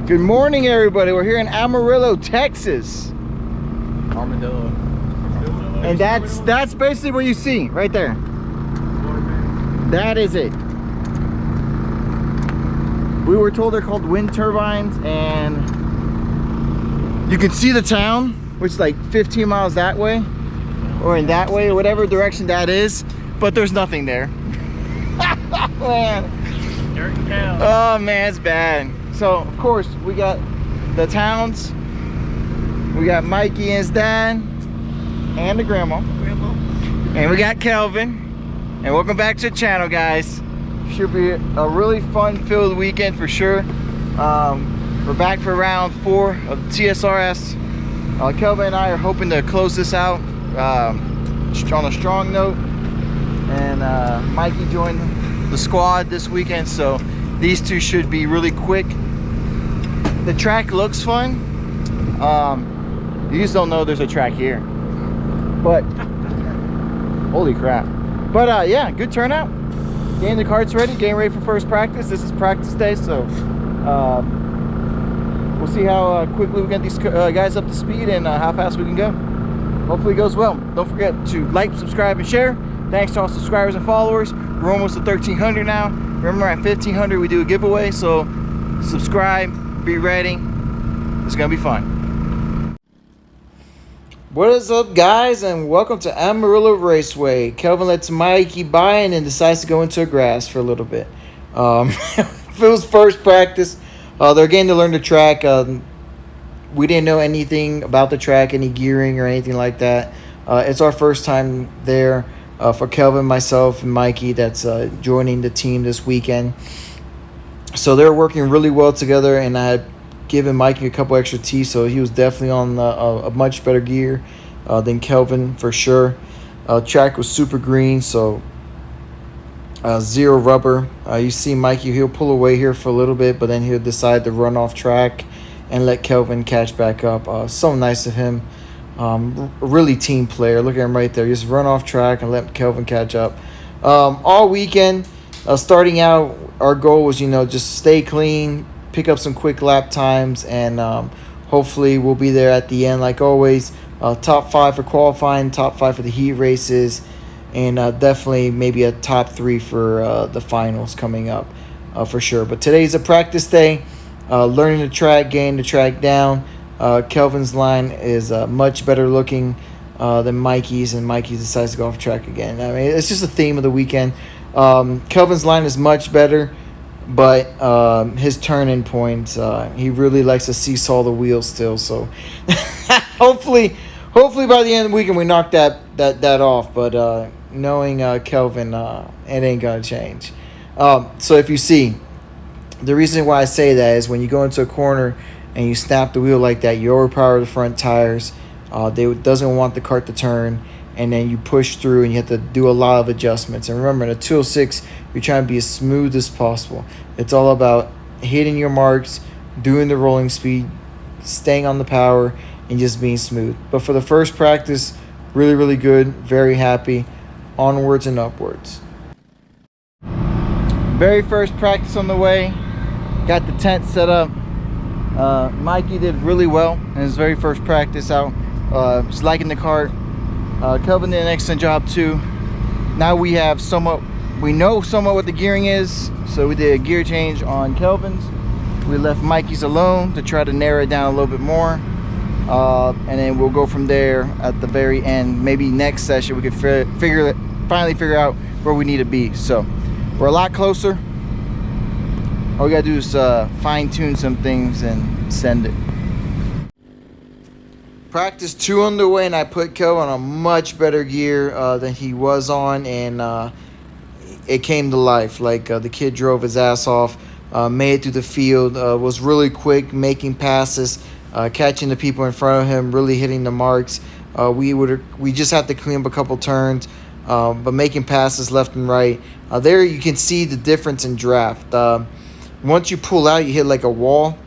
Good morning, everybody. We're here in Amarillo, Texas. Armadillo. And that's basically what you see right there. That is it. We were told they're called wind turbines, and you can see the town, which is like 15 miles that way, or in that way, or whatever direction that is, but there's nothing there. Man. Dirt and cows. Oh man, it's bad. So of course we got the towns, we got Mikey and his dad, and the grandma, and we got Kelvin. And welcome back to the channel, guys. Should be a really fun-filled weekend for sure. We're back for round 4 of TSRS. Kelvin and I are hoping to close this out on a strong note. And Mikey joined the squad this weekend, so these two should be really quick. The track looks fun. You just don't know there's a track here, but holy crap. But yeah, good turnout. Getting the carts ready, getting ready for first practice. This is practice day, so we'll see how quickly we get these guys up to speed and how fast we can go. Hopefully it goes well. Don't forget to like, subscribe, and share. Thanks to all subscribers and followers. We're almost at 1,300 now. Remember, at 1,500 we do a giveaway, so subscribe, be ready. It's gonna be fun. What is up, guys, and welcome to Amarillo Raceway. Kelvin lets Mikey by and then decides to go into a grass for a little bit. It was first practice. They're getting to learn the track. We didn't know anything about the track, any gearing or anything like that. It's our first time there for Kelvin, myself, and Mikey that's joining the team this weekend. So they're working really well together, and I had given Mikey a couple extra T's, so he was definitely on a much better gear than Kelvin for sure. Track was super green, so zero rubber. You see Mikey, he'll pull away here for a little bit, but then he'll decide to run off track and let Kelvin catch back up. So nice of him. Really team player. Look at him right there. Just run off track and let Kelvin catch up. All weekend, starting out, our goal was, just stay clean, pick up some quick lap times, and hopefully we'll be there at the end like always. Top 5 for qualifying, top 5 for the heat races, and definitely maybe a top 3 for the finals coming up for sure. But today's a practice day, learning the track, getting the track down. Kelvin's line is much better looking than Mikey's, and Mikey decides to go off track again. I mean, it's just a theme of the weekend. Kelvin's line is much better, but his turning points, he really likes to seesaw the wheels still. So hopefully by the end of the weekend we knock that off. But knowing Kelvin, it ain't gonna change. So if you see, the reason why I say that is when you go into a corner and you snap the wheel like that, you overpower the front tires. They doesn't want the cart to turn, and then you push through and you have to do a lot of adjustments. And remember, in a 206, you're trying to be as smooth as possible. It's all about hitting your marks, doing the rolling speed, staying on the power, and just being smooth. But for the first practice, really, really good. Very happy. Onwards and upwards. Very first practice on the way. Got the tent set up. Mikey did really well in his very first practice out. Just liking the cart. Kelvin did an excellent job too. Now we know somewhat what the gearing is, so we did a gear change on Kelvin's. We left Mikey's alone to try to narrow it down a little bit more, and then we'll go from there at the very end. Maybe next session we could finally figure out where we need to be. So we're a lot closer. All we gotta do is fine-tune some things and send it. Practice 2 underway, and I put Kelvin on a much better gear than he was on, and it came to life. Like the kid drove his ass off, made it through the field, was really quick, making passes, catching the people in front of him, really hitting the marks. We just had to clean up a couple turns, but making passes left and right. There you can see the difference in draft. Once you pull out, you hit like a wall,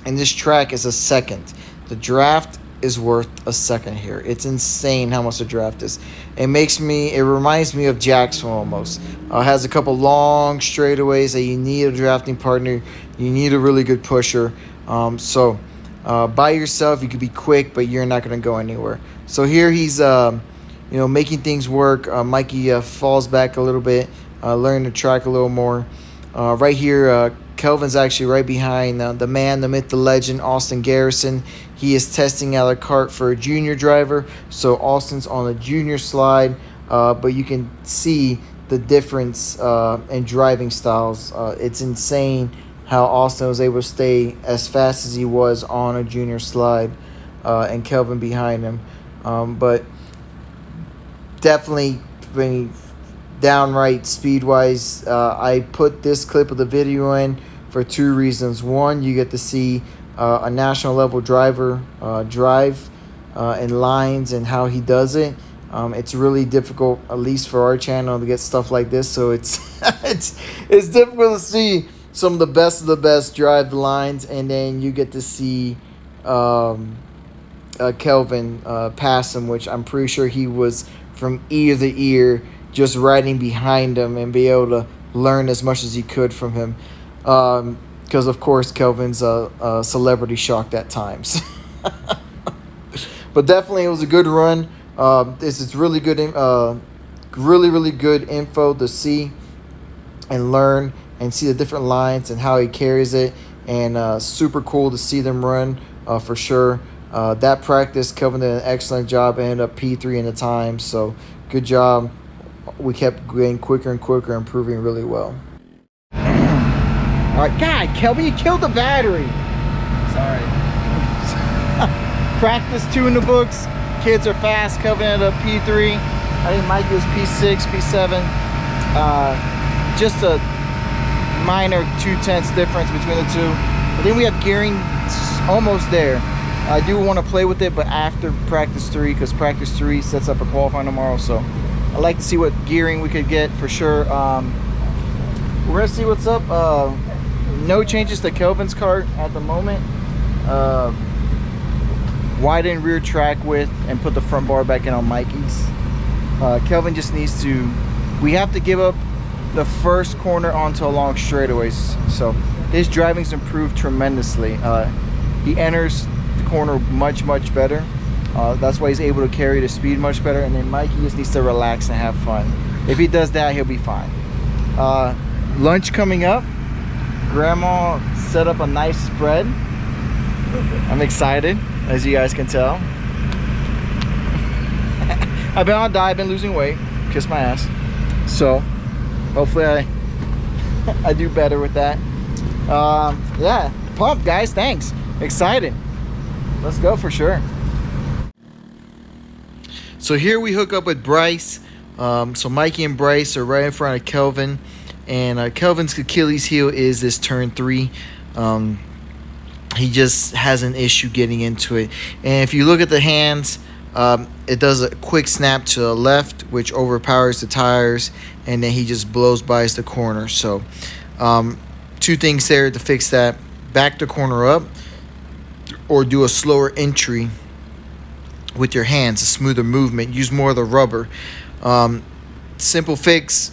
and this track is a second. The draft is worth a second here. It's insane how much the draft is. It reminds me of Jacksonville almost. Has a couple long straightaways that you need a drafting partner. You need a really good pusher. So by yourself, you could be quick, but you're not going to go anywhere. So here he's, making things work. Mikey falls back a little bit, learning the track a little more. Right here, Kelvin's actually right behind the man, the myth, the legend, Austin Garrison. He is testing out a kart for a junior driver. So Austin's on a junior slide, but you can see the difference in driving styles. It's insane how Austin was able to stay as fast as he was on a junior slide, and Kelvin behind him. But definitely downright speed-wise. I put this clip of the video in for two reasons. One, you get to see a national level driver drive in lines and how he does it. It's really difficult, at least for our channel, to get stuff like this. So it's it's difficult to see some of the best drive the lines, and then you get to see Kelvin pass him, which I'm pretty sure he was from ear to ear, just riding behind him and be able to learn as much as he could from him. Because, of course, Kelvin's a celebrity shocked at times. But definitely it was a good run. This is really good, really good info to see and learn and see the different lines and how he carries it. And super cool to see them run for sure. That practice, Kelvin did an excellent job. Ended up P3 in the time. So good job. We kept getting quicker and quicker, improving really well. All right, God, Kelvin, you killed the battery. Sorry. Practice 2 in the books. Kids are fast. Kelvin ended up P3. I think Mikey was P6, P7. Just a minor 0.2 difference between the two. But then we have gearing almost there. I do want to play with it, but after practice 3, because practice 3 sets up a qualifying tomorrow. So I'd like to see what gearing we could get for sure. We're gonna see what's up. No changes to Kelvin's kart at the moment. Widen rear track width and put the front bar back in on Mikey's. Kelvin just needs to, we have to give up the first corner onto a long straightaways. So his driving's improved tremendously. He enters the corner much better. That's why he's able to carry the speed much better. And then Mikey just needs to relax and have fun. If he does that, he'll be fine. Lunch coming up. Grandma set up a nice spread. I'm excited, as you guys can tell. I've been on a diet, I've been losing weight, kiss my ass. So hopefully I do better with that. Yeah, pumped, guys. Thanks. Excited. Let's go for sure. So here we hook up with Bryce. So Mikey and Bryce are right in front of Kelvin. And Kelvin's Achilles heel is this turn 3. He just has an issue getting into it. And if you look at the hands, it does a quick snap to the left, which overpowers the tires, and then he just blows by the corner. So 2 things there to fix that. Back the corner up, or do a slower entry with your hands, a smoother movement. Use more of the rubber. Simple fix.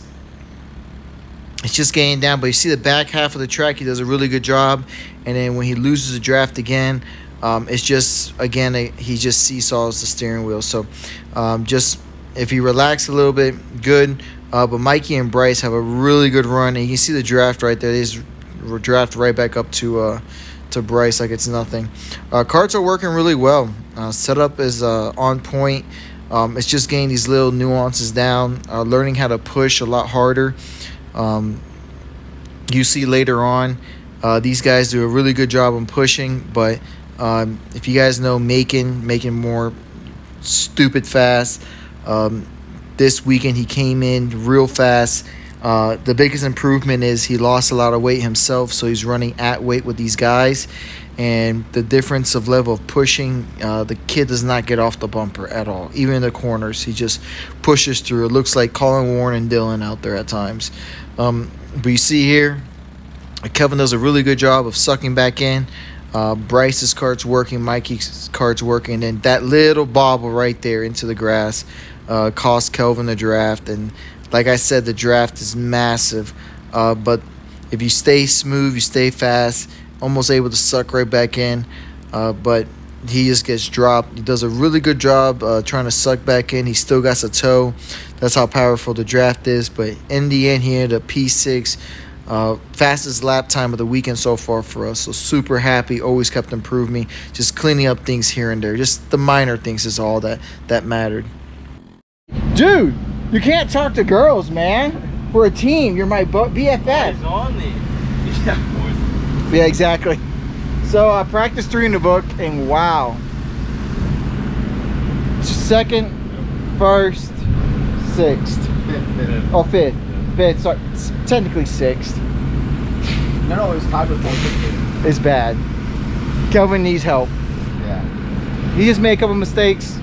It's just getting down, but you see the back half of the track, he does a really good job. And then when he loses the draft again, it's just, again, he just seesaws the steering wheel. So just if he relaxes a little bit, good. But Mikey and Bryce have a really good run. And you can see the draft right there. They just draft right back up to Bryce like it's nothing. Karts are working really well. Setup is on point. It's just getting these little nuances down, learning how to push a lot harder. You see later on, these guys do a really good job on pushing, but if you guys know making more stupid fast, this weekend he came in real fast. The biggest improvement is he lost a lot of weight himself, so he's running at weight with these guys. And the difference of level of pushing, the kid does not get off the bumper at all. Even in the corners, he just pushes through. It looks like Colin Warren and Dylan out there at times. But you see here, Kelvin does a really good job of sucking back in. Bryce's kart's working, Mikey's kart's working, and that little bobble right there into the grass cost Kelvin the draft. And like I said, the draft is massive. But if you stay smooth, you stay fast, almost able to suck right back in, but he just gets dropped. He does a really good job trying to suck back in. He still got a toe. That's how powerful the draft is. But in the end, he ended up P6. Fastest lap time of the weekend so far for us. So super happy. Always kept improving me. Just cleaning up things here and there. Just the minor things is all that mattered. Dude, you can't talk to girls, man. We're a team. You're my BFF. It's on me. Yeah, Yeah, exactly. So I practiced 3 in the book, and wow. Second, first, sixth. Fifth. Oh, fifth. Fifth. Sorry, it's technically sixth. No, it was tied with 450. It's bad. Kelvin needs help. Yeah. He just made a couple mistakes.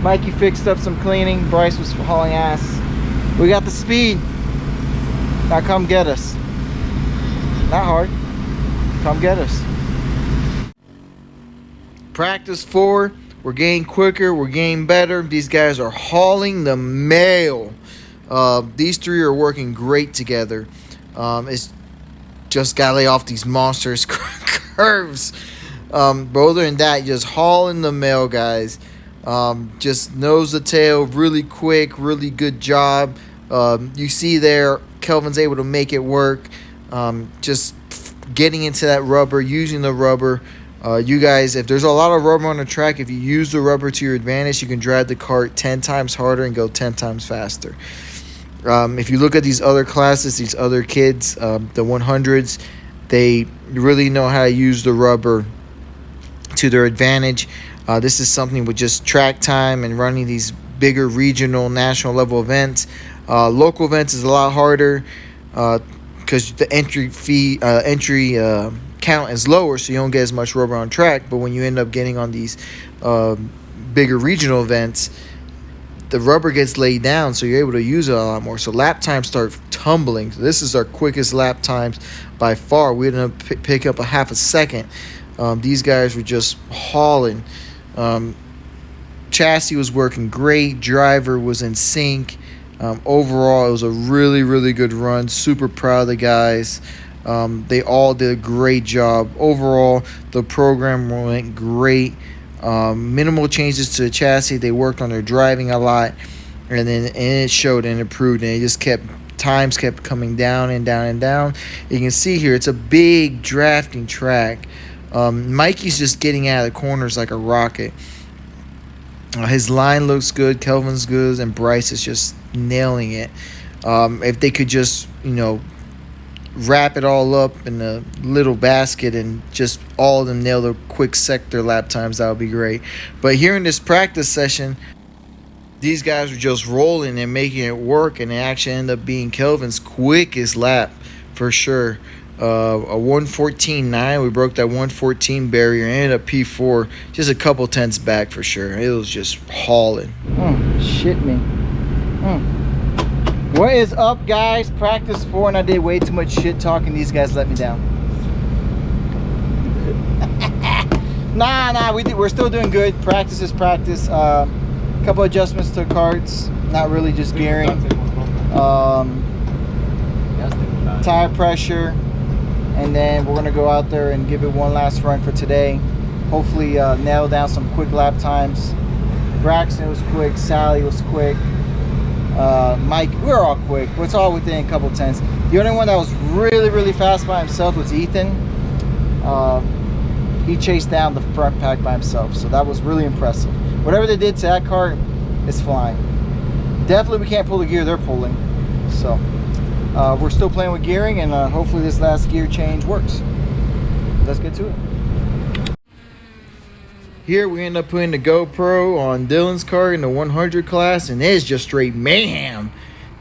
Mikey fixed up some cleaning. Bryce was hauling ass. We got the speed. Now come get us. Not hard. Come get us. Practice 4. We're getting quicker. We're getting better. These guys are hauling the mail. These 3 are working great together. It's just gotta lay off these monsters curves. But other than that, just hauling the mail, guys. Just nose to tail, really quick, really good job. You see there, Kelvin's able to make it work. Just getting into that rubber, using the rubber. You guys, if there's a lot of rubber on the track, if you use the rubber to your advantage, you can drive the kart 10 times harder and go 10 times faster. If you look at these other classes, these other kids, the 100s, they really know how to use the rubber to their advantage. This is something with just track time and running these bigger regional, national level events. Local events is a lot harder because the entry count is lower, so you don't get as much rubber on track. But when you end up getting on these bigger regional events, the rubber gets laid down, so you're able to use it a lot more. So lap times start tumbling. So this is our quickest lap times by far. We ended up pick up a half a second. These guys were just hauling. Chassis was working great. Driver was in sync. Overall, it was a really, really good run. Super proud of the guys. They all did a great job. Overall, the program went great. Minimal changes to the chassis. They worked on their driving a lot, and it showed and improved. And it just times kept coming down and down and down. You can see here it's a big drafting track. Mikey's just getting out of the corners like a rocket. His line looks good. Kelvin's good, and Bryce is just nailing it. If they could just wrap it all up in a little basket and just all of them nail the quick sector lap times, that would be great. But here in this practice session, these guys were just rolling and making it work, and it actually ended up being Kelvin's quickest lap for sure. A 1:14.9. We broke that 1:14 barrier and ended up P4, just a couple tenths back for sure. It was just hauling. Shit me. What is up, guys? Practice 4, and I did way too much shit talking. These guys let me down. Nah, we're still doing good. Practice is practice. Couple adjustments to carts, not really, just gearing. Tire pressure, and then we're gonna go out there and give it one last run for today. Hopefully nail down some quick lap times. Braxton was quick, Sally was quick. Mike, we're all quick, but it's all within a couple tenths. The only one that was really, really fast by himself was Ethan. He chased down the front pack by himself, so that was really impressive. Whatever they did to that car, it's flying. Definitely we can't pull the gear they're pulling. So we're still playing with gearing, and hopefully this last gear change works. Let's get to it. Here we end up putting the GoPro on Dylan's car in the 100 class, and it's just straight mayhem.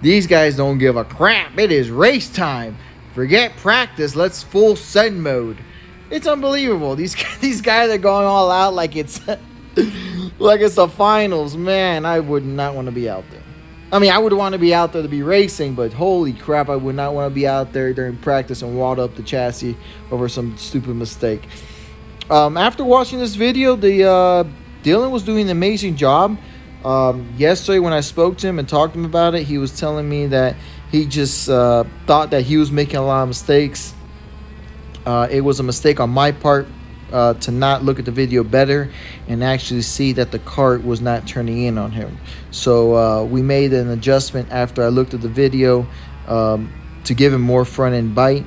These guys don't give a crap. It is race time. Forget practice. Let's full sun mode. It's unbelievable. These guys are going all out like it's like it's the finals. Man, I would not want to be out there. I mean, I would want to be out there to be racing, but holy crap, I would not want to be out there during practice and wad up the chassis over some stupid mistake. After watching this video, Dylan was doing an amazing job. Yesterday when I spoke to him and talked to him about it, he was telling me that he just thought that he was making a lot of mistakes. It was a mistake on my part to not look at the video better and actually see that the cart was not turning in on him. So we made an adjustment after I looked at the video to give him more front end bite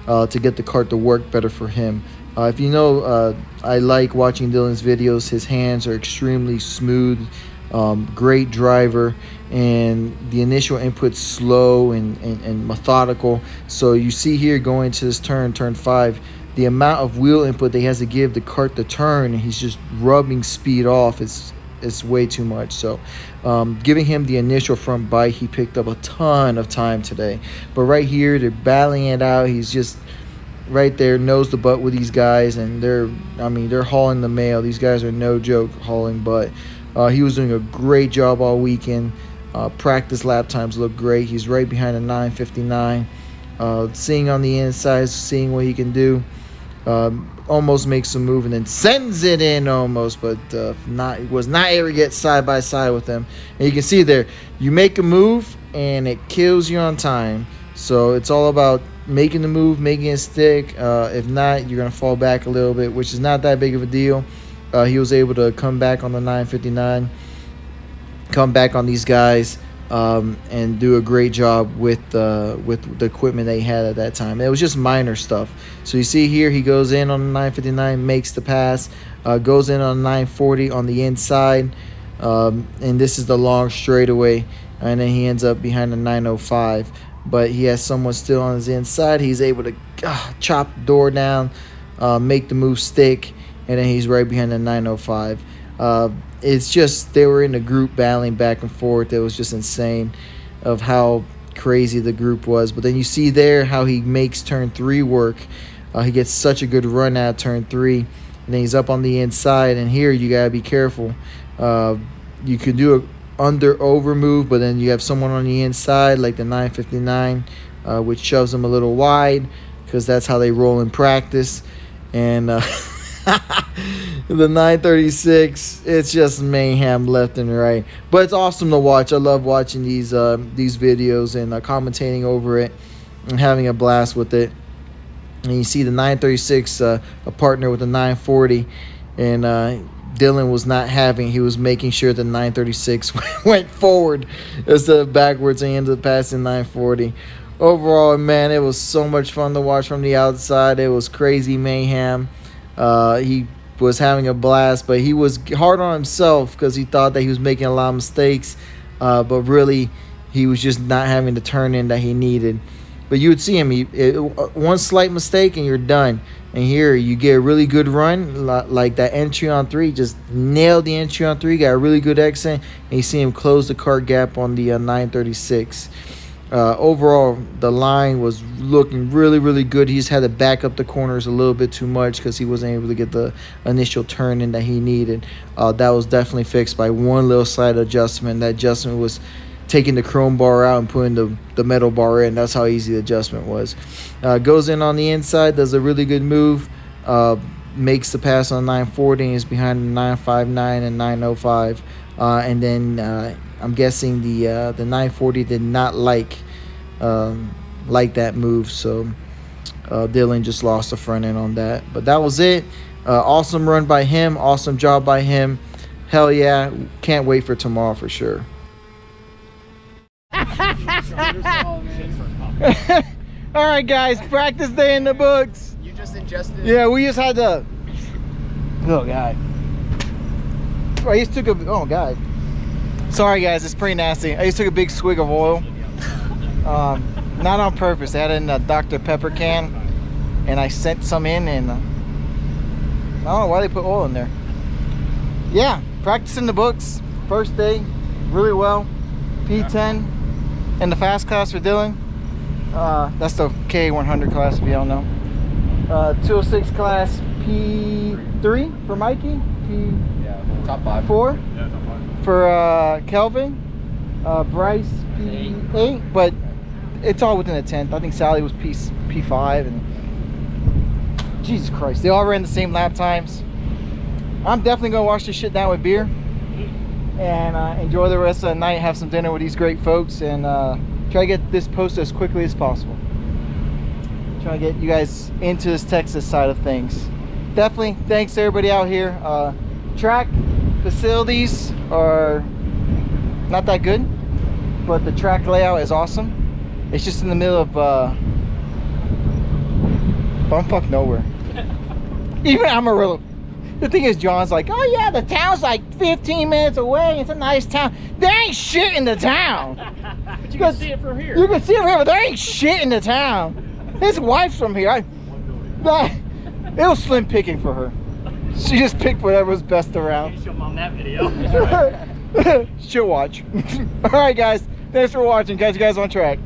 to get the cart to work better for him. If you know, I like watching Dylan's videos. His hands are extremely smooth, great driver, and the initial input's slow and methodical. So you see here going to this turn 5, the amount of wheel input that he has to give the cart to turn, and he's just rubbing speed off. It's way too much. So giving him the initial front bite, he picked up a ton of time today. But right here, they're battling it out. He's just right there, nose to butt with these guys, and they're hauling the mail. These guys are no joke hauling butt. He was doing a great job all weekend. Practice lap times look great. He's right behind the 959. Seeing on the inside, seeing what he can do. Almost makes a move and then sends it in almost, but was not able to get side by side with him. And you can see there, you make a move and it kills you on time. So it's all about making the move, making it stick. If not, you're going to fall back a little bit, which is not that big of a deal. He was able to come back on the 959, come back on these guys, and do a great job with the equipment they had at that time. It was just minor stuff. So you see here, he goes in on the 959, makes the pass, goes in on the 940 on the inside, and this is the long straightaway, and then he ends up behind the 905. But he has someone still on his inside. He's able to chop the door down, make the move stick, and then he's right behind the 905. It's just they were in a group battling back and forth. It was just insane of how crazy the group was. But then you see there how he makes turn 3 work. He gets such a good run out turn 3, and then he's up on the inside. And here you gotta be careful. You can do a over move, but then you have someone on the inside like the 959, which shoves them a little wide because that's how they roll in practice. And the 936, it's just mayhem left and right, but it's awesome to watch. I love watching these videos and commentating over it and having a blast with it. And you see the 936 a partner with the 940, and Dylan was not having. He was making sure the 936 went forward instead of backwards, and he ended up passing 940. Overall, man, it was so much fun to watch from the outside. It was crazy mayhem. He was having a blast, but he was hard on himself because he thought that he was making a lot of mistakes, but really he was just not having the turn in that he needed. But you would see him, one slight mistake and you're done. And here you get a really good run, like that entry on 3, just nailed the entry on 3, got a really good exit, and you see him close the cart gap on the 936. Overall, the line was looking really, really good. He just had to back up the corners a little bit too much because he wasn't able to get the initial turn in that he needed. That was definitely fixed by one little slight adjustment. That adjustment was taking the chrome bar out and putting the metal bar in. That's how easy the adjustment was. Goes in on the inside, does a really good move, makes the pass on 940, and is behind the 959 and 905. And then I'm guessing the 940 did not like that move, so Dylan just lost the front end on that. But that was it. Awesome run by him. Awesome job by him. Hell yeah. Can't wait for tomorrow for sure. All right, guys. Practice day in the books. You just ingested. Yeah, we just had to. Oh God. I just took a. Oh God. Sorry, guys. It's pretty nasty. I just took a big swig of oil. Not on purpose. I had it in a Dr. Pepper can, and I sent some in, and I don't know why they put oil in there. Yeah, practicing the books. First day, really well. P10 in the fast class for Dylan. That's the K100 class, if you don't know. 206 class P3 for Mikey. Top 5. 4 Yeah, top 5. for Kelvin. Bryce P8, but it's all within the 10th. I think Sally was P5, and Jesus Christ, they all ran the same lap times. I'm definitely gonna wash this shit down with beer and enjoy the rest of the night, have some dinner with these great folks, and try to get this posted as quickly as possible. Trying to get you guys into this Texas side of things. Definitely thanks to everybody out here. Track facilities are not that good, but the track layout is awesome. It's just in the middle of bumfuck nowhere. Even Amarillo. The thing is, John's like, oh yeah, the town's like 15 minutes away. It's a nice town. There ain't shit in the town. But you can see it from here. You can see it from here, but there ain't shit in the town. His wife's from here. It was slim picking for her. She just picked whatever was best around. Show them on that video. She'll watch. All right, guys. Thanks for watching. Catch you guys on track.